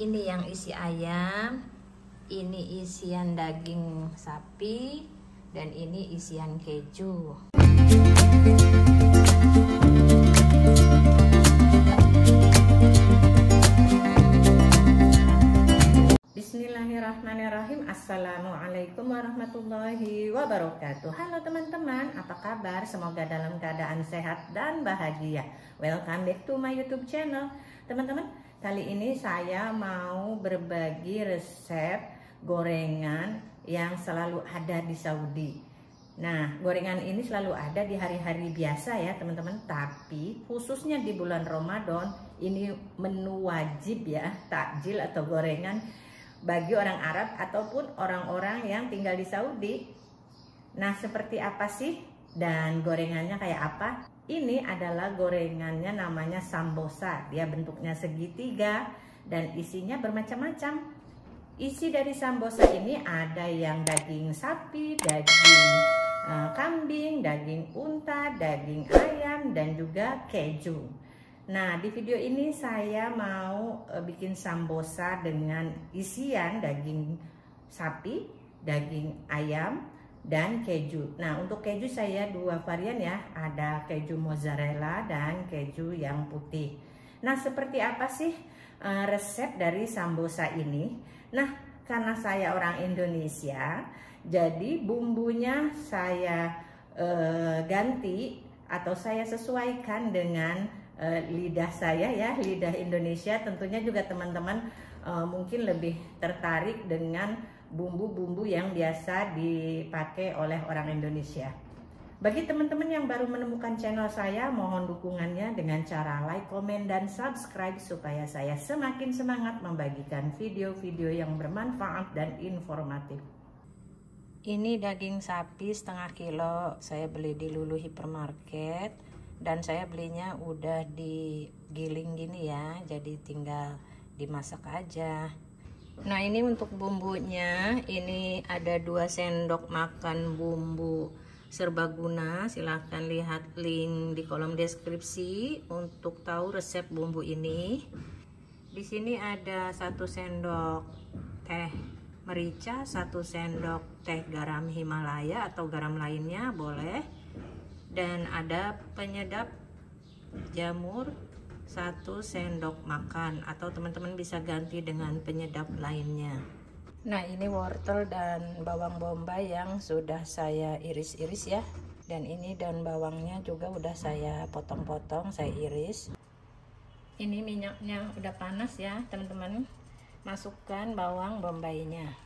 Ini yang isi ayam, ini isian daging sapi, dan ini isian keju. Bismillahirrahmanirrahim. Assalamualaikum warahmatullahi wabarakatuh. Halo teman-teman, apa kabar? Semoga dalam keadaan sehat dan bahagia. Welcome back to my YouTube channel. Teman-teman, kali ini saya mau berbagi resep gorengan yang selalu ada di Saudi. Nah, gorengan ini selalu ada di hari-hari biasa ya teman-teman, tapi khususnya di bulan Ramadan ini menu wajib ya, takjil atau gorengan bagi orang Arab ataupun orang-orang yang tinggal di Saudi. Nah, seperti apa sih dan gorengannya kayak apa? Ini adalah gorengannya, namanya sambosa. Dia bentuknya segitiga dan isinya bermacam-macam. Isi dari sambosa ini ada yang daging sapi, daging kambing, daging unta, daging ayam, dan juga keju. Nah, di video ini saya mau bikin sambosa dengan isian daging sapi, daging ayam, dan keju. Nah, untuk keju saya dua varian ya, ada keju mozzarella dan keju yang putih. Nah, seperti apa sih resep dari sambosa ini? Nah, karena saya orang Indonesia, jadi bumbunya saya ganti atau saya sesuaikan dengan lidah saya ya, lidah Indonesia. Tentunya juga teman-teman mungkin lebih tertarik dengan bumbu-bumbu yang biasa dipakai oleh orang Indonesia. Bagi teman-teman yang baru menemukan channel saya, mohon dukungannya dengan cara like, komen, dan subscribe supaya saya semakin semangat membagikan video-video yang bermanfaat dan informatif. Ini daging sapi setengah kilo, saya beli di Lulu Hypermarket, dan saya belinya udah digiling gini ya, jadi tinggal dimasak aja. Nah, ini untuk bumbunya, ini ada 2 sendok makan bumbu serbaguna. Silahkan lihat link di kolom deskripsi untuk tahu resep bumbu ini. Di sini ada 1 sendok teh merica, 1 sendok teh garam Himalaya atau garam lainnya boleh, dan ada penyedap jamur 1 sendok makan, atau teman-teman bisa ganti dengan penyedap lainnya. Nah, ini wortel dan bawang bombay yang sudah saya iris-iris ya, dan ini daun bawangnya juga udah saya potong-potong, saya iris. Ini minyaknya udah panas ya teman-teman, masukkan bawang bombaynya.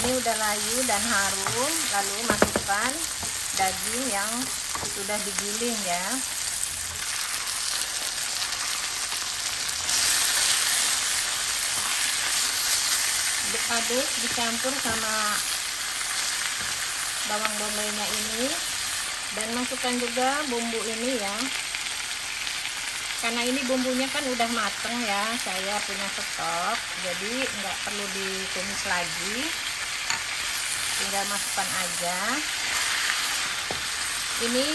Ini udah layu dan harum, lalu masukkan daging yang sudah digiling ya. Diaduk, dicampur sama bawang bombaynya ini, dan masukkan juga bumbu ini ya. Karena ini bumbunya kan udah mateng ya, saya punya stok, jadi nggak perlu ditumis lagi, tinggal masukkan aja. Ini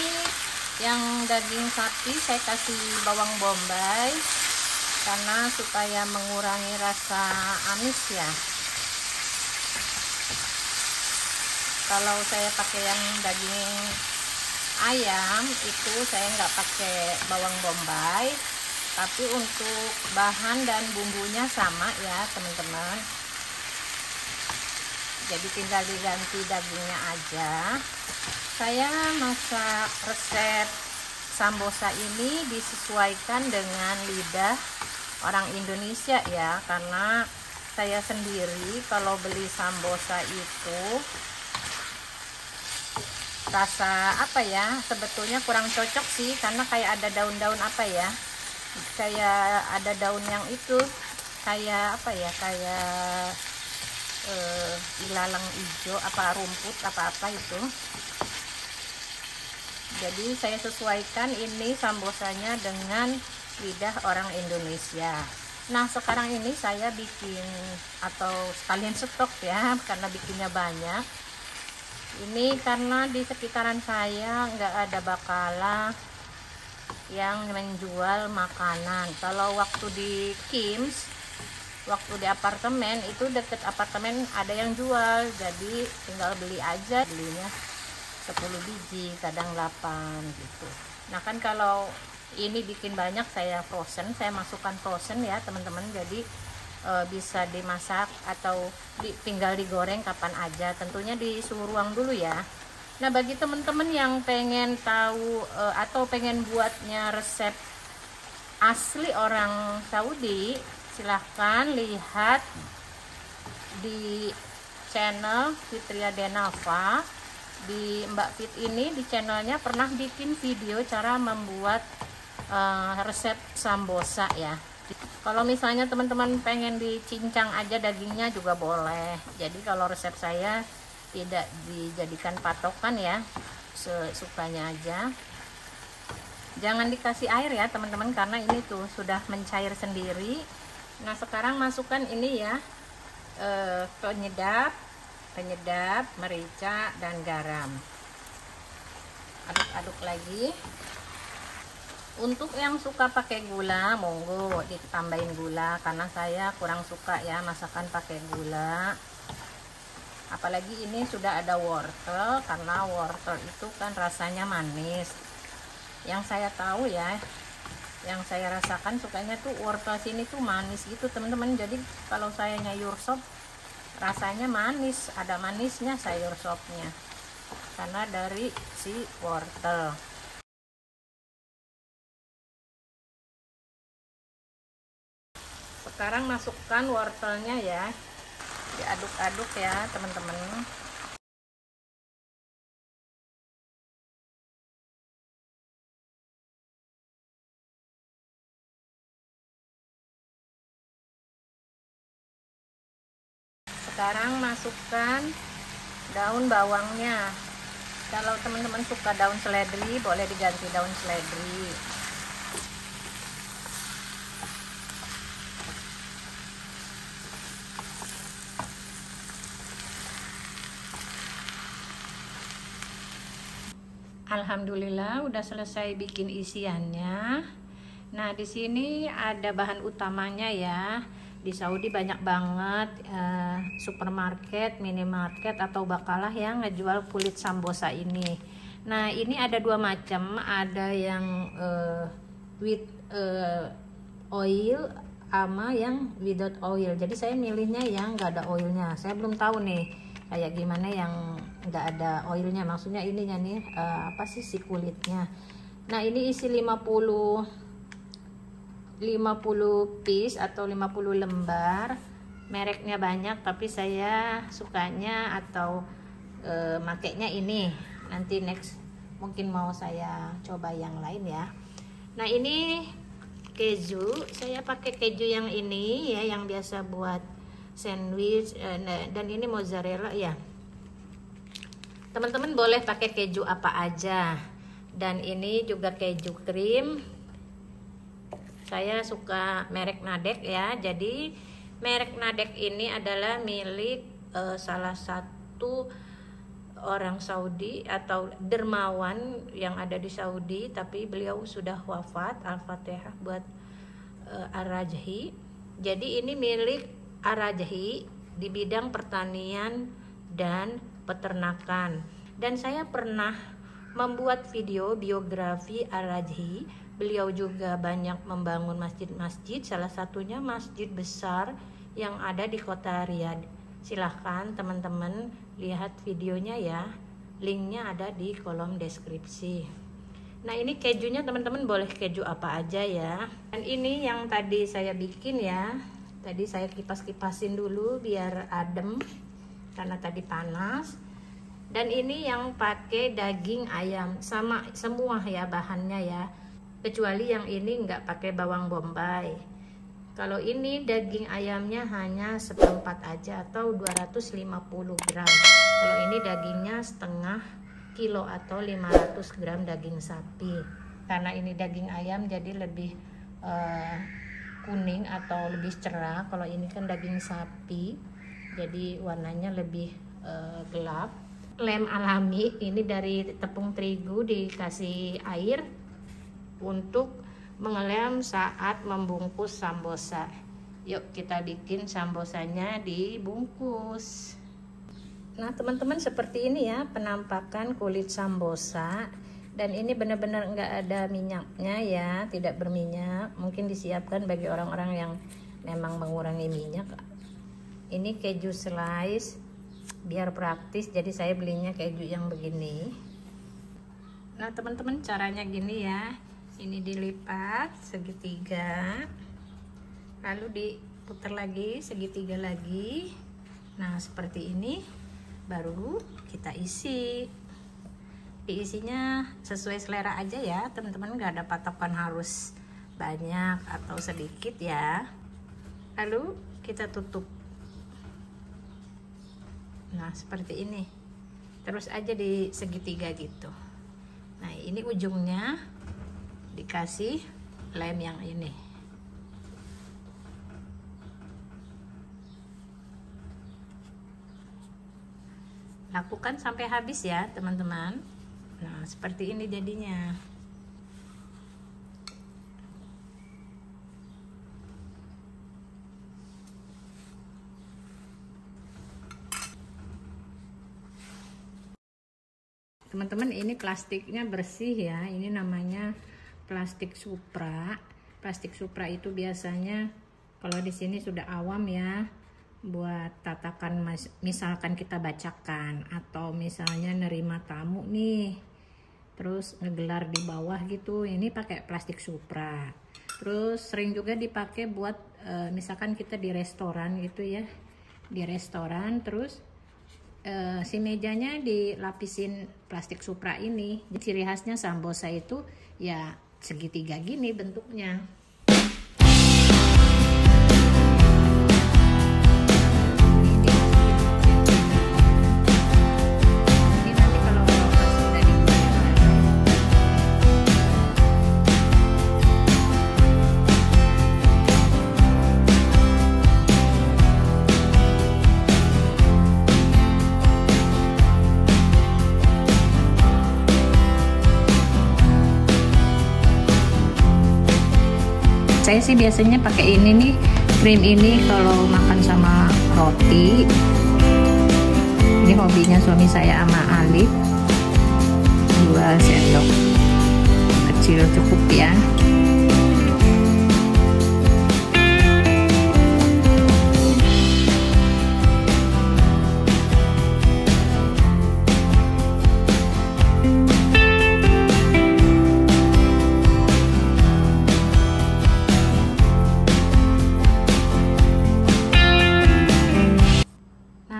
yang daging sapi saya kasih bawang bombay karena supaya mengurangi rasa amis ya. Kalau saya pakai yang daging ayam itu saya nggak pakai bawang bombay, tapi untuk bahan dan bumbunya sama ya teman-teman. Jadi tinggal diganti dagingnya aja. Saya masak resep sambosa ini disesuaikan dengan lidah orang Indonesia ya, karena saya sendiri kalau beli sambosa itu rasa apa ya, sebetulnya kurang cocok sih, karena kayak ada daun-daun apa ya, kayak ada daun yang itu kayak apa ya, kayak ilalang hijau apa rumput apa-apa itu. Jadi saya sesuaikan ini sambosanya dengan lidah orang Indonesia. Nah, sekarang ini saya bikin atau sekalian stok ya, karena bikinnya banyak. Ini karena di sekitaran saya nggak ada bakalah yang menjual makanan. Kalau waktu di Kims, waktu di apartemen itu deket apartemen ada yang jual, jadi tinggal beli aja, belinya 10 biji, kadang 8 gitu. Nah kan kalau ini bikin banyak, saya frozen, saya masukkan frozen ya teman-teman, jadi bisa dimasak atau tinggal digoreng kapan aja, tentunya di suhu ruang dulu ya. Nah bagi teman-teman yang pengen tahu atau pengen buatnya resep asli orang Saudi, silahkan lihat di channel Fitria Denava. Di Mbak Fit ini, di channelnya pernah bikin video cara membuat resep sambosa ya. Kalau misalnya teman-teman pengen dicincang aja dagingnya juga boleh. Jadi kalau resep saya tidak dijadikan patokan ya, sesukanya aja. Jangan dikasih air ya teman-teman, karena ini tuh sudah mencair sendiri. Nah sekarang masukkan ini ya, penyedap, merica dan garam. Aduk-aduk lagi. Untuk yang suka pakai gula, monggo ditambahin gula, karena saya kurang suka ya masakan pakai gula. Apalagi ini sudah ada wortel, karena wortel itu kan rasanya manis. Yang saya tahu ya, yang saya rasakan sukanya tuh wortel sini tuh manis gitu teman-teman. Jadi kalau saya nyayur sop rasanya manis, ada manisnya sayur sopnya karena dari si wortel. Sekarang masukkan wortelnya ya, diaduk-aduk ya teman-teman. Sekarang masukkan daun bawangnya. Kalau teman-teman suka daun seledri, boleh diganti daun seledri. Alhamdulillah udah selesai bikin isiannya. Nah, di sini ada bahan utamanya ya. Di Saudi banyak banget supermarket, minimarket atau bakalah yang ngejual kulit sambosa ini. Nah, ini ada dua macam, ada yang with oil sama yang without oil. Jadi saya milihnya yang nggak ada oilnya. Saya belum tahu nih kayak gimana yang nggak ada oilnya, maksudnya ininya nih apa sih si kulitnya. Nah, ini isi 50 piece atau 50 lembar. Mereknya banyak tapi saya sukanya atau makainya ini. Nanti next mungkin mau saya coba yang lain ya. Nah, ini keju, saya pakai keju yang ini ya, yang biasa buat sandwich, dan ini mozzarella ya. Teman-teman boleh pakai keju apa aja. Dan ini juga keju krim. Saya suka merek Nadek ya. Jadi merek Nadek ini adalah milik salah satu orang Saudi atau dermawan yang ada di Saudi, tapi beliau sudah wafat. Al-Fatihah buat Ar-Rajhi. Jadi ini milik Ar-Rajhi di bidang pertanian dan peternakan. Dan saya pernah membuat video biografi Ar-Rajhi. Beliau juga banyak membangun masjid-masjid, salah satunya masjid besar yang ada di kota Riyadh. Silahkan teman-teman lihat videonya ya, linknya ada di kolom deskripsi. Nah, ini kejunya teman-teman boleh keju apa aja ya. Dan ini yang tadi saya bikin ya, tadi saya kipas-kipasin dulu biar adem karena tadi panas. Dan ini yang pakai daging ayam, sama semua ya bahannya ya, kecuali yang ini nggak pakai bawang bombay. Kalau ini daging ayamnya hanya seperempat aja atau 250 gram. Kalau ini dagingnya setengah kilo atau 500 gram daging sapi. Karena ini daging ayam jadi lebih kuning atau lebih cerah. Kalau ini kan daging sapi jadi warnanya lebih gelap. lem alami, ini dari tepung terigu dikasih air untuk mengelem saat membungkus sambosa. Yuk kita bikin sambosanya dibungkus. Nah teman-teman, seperti ini ya penampakan kulit sambosa. Dan ini benar-benar nggak ada minyaknya ya, tidak berminyak. Mungkin disiapkan bagi orang-orang yang memang mengurangi minyak. Ini keju slice, biar praktis, jadi saya belinya keju yang begini. Nah teman-teman, caranya gini ya. Ini dilipat segitiga, lalu diputar lagi segitiga lagi. Nah seperti ini, baru kita isi. Diisinya sesuai selera aja ya teman-teman, nggak ada patokan harus banyak atau sedikit ya. Lalu kita tutup. Nah seperti ini, terus aja di segitiga gitu. Nah ini ujungnya dikasih lem yang ini. Lakukan sampai habis ya teman-teman. Nah seperti ini jadinya. Teman-teman, ini plastiknya bersih ya. Ini namanya plastik Supra. Plastik Supra itu biasanya kalau di sini sudah awam ya, buat tatakan misalkan kita bacakan atau misalnya nerima tamu nih, terus ngegelar di bawah gitu. Ini pakai plastik Supra. Terus sering juga dipakai buat misalkan kita di restoran gitu ya, di restoran terus si mejanya dilapisin plastik Supra ini. Jadi ciri khasnya sambosa itu ya segitiga gini bentuknya. Saya sih biasanya pakai ini nih, krim ini kalau makan sama roti. Ini hobinya suami saya sama Alif. 2 sendok kecil cukup ya.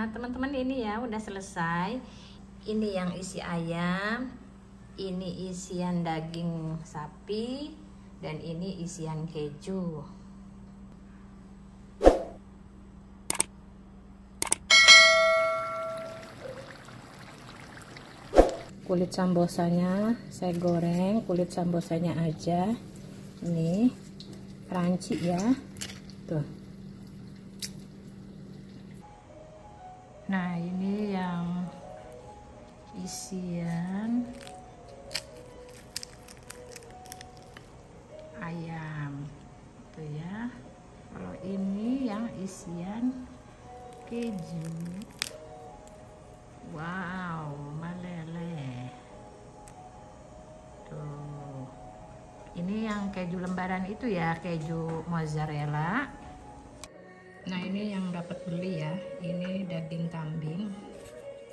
Teman-teman, ini ya udah selesai. Ini yang isi ayam, ini isian daging sapi, dan ini isian keju. Kulit sambosanya saya goreng, kulit sambosanya aja. Ini crunchy ya, tuh. Nah ini yang isian ayam tuh ya. Kalau ini yang isian keju. Wow, meleleh tuh. Ini yang keju lembaran itu ya, keju mozzarella. Nah ini yang dapat beli ya, ini daging kambing.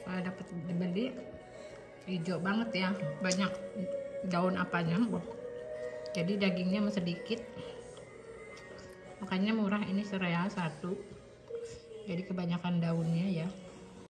Kalau dapat dibeli hijau banget ya, banyak daun apanya. Jadi dagingnya sedikit, makanya murah. Ini sereal 1, jadi kebanyakan daunnya ya.